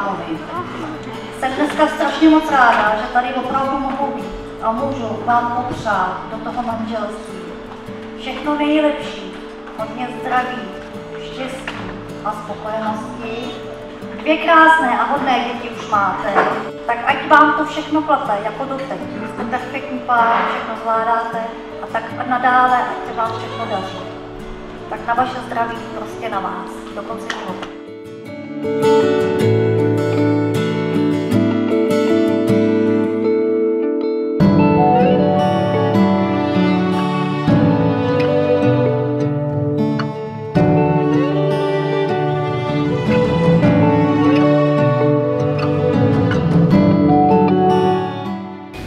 Kámovi. Jsem dneska strašně moc ráda, že tady opravdu mohu být a můžu vám popřát do toho manželství všechno nejlepší, hodně zdraví, štěstí a spokojenosti. 2 krásné a hodné děti už máte, tak ať vám to všechno klapne jako doteď. Jste perfektní pár, všechno zvládáte a tak nadále, ať se vám všechno daří. Tak na vaše zdraví, prostě na vás, do konce života.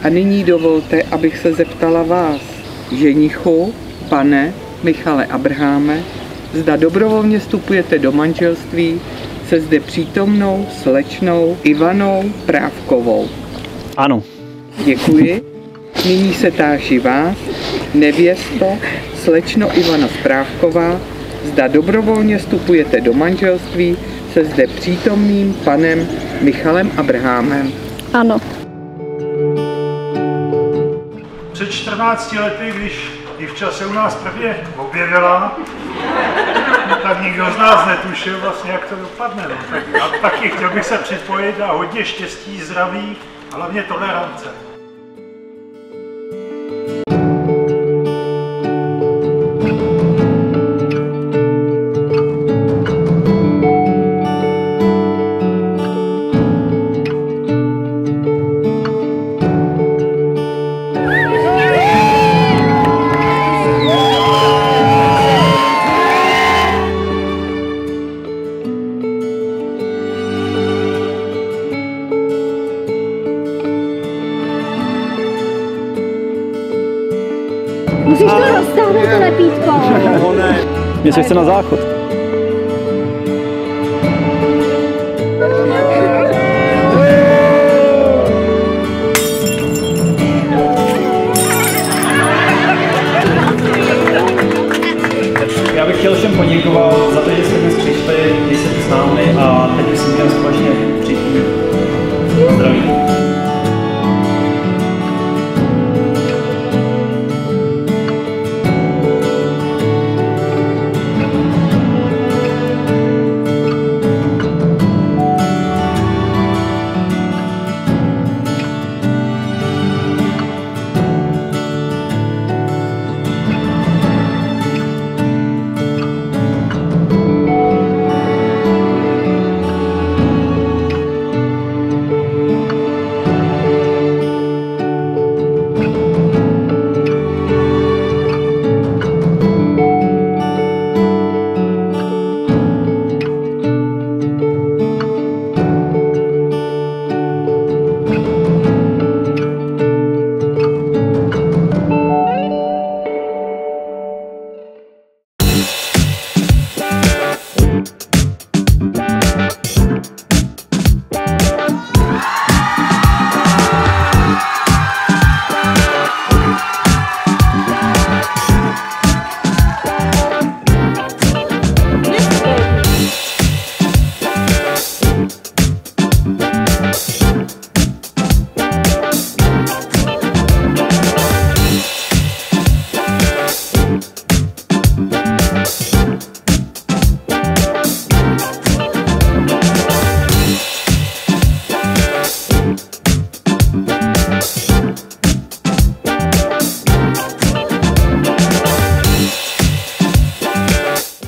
A nyní dovolte, abych se zeptala vás, ženichu, pane Michale Abraháme, zda dobrovolně vstupujete do manželství se zde přítomnou slečnou Ivanou Právkovou. Ano. Děkuji. Nyní se táží vás, nevěsto, slečno Ivana Správková, zda dobrovolně vstupujete do manželství se zde přítomným panem Michalem Abrahámem. Ano. Před 14 lety, když dívča se u nás prvně objevila, tak nikdo z nás netušil vlastně, jak to dopadne. No. Tak, a taky chtěl bych se připojit a hodně štěstí, zdraví a hlavně tolerance. Musíš to roztáhnout, to lepítko. Mně se chce na záchod. Já bych chtěl všem poděkovat za to, že jste dnes přišli, že jste s námi a teď už si měl společně přijít. Zdraví.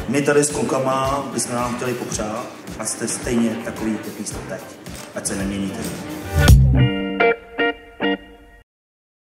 My tady s klukama bychom vám chtěli popřát a jste stejně takový, jaký jste teď. Ať se neměníte.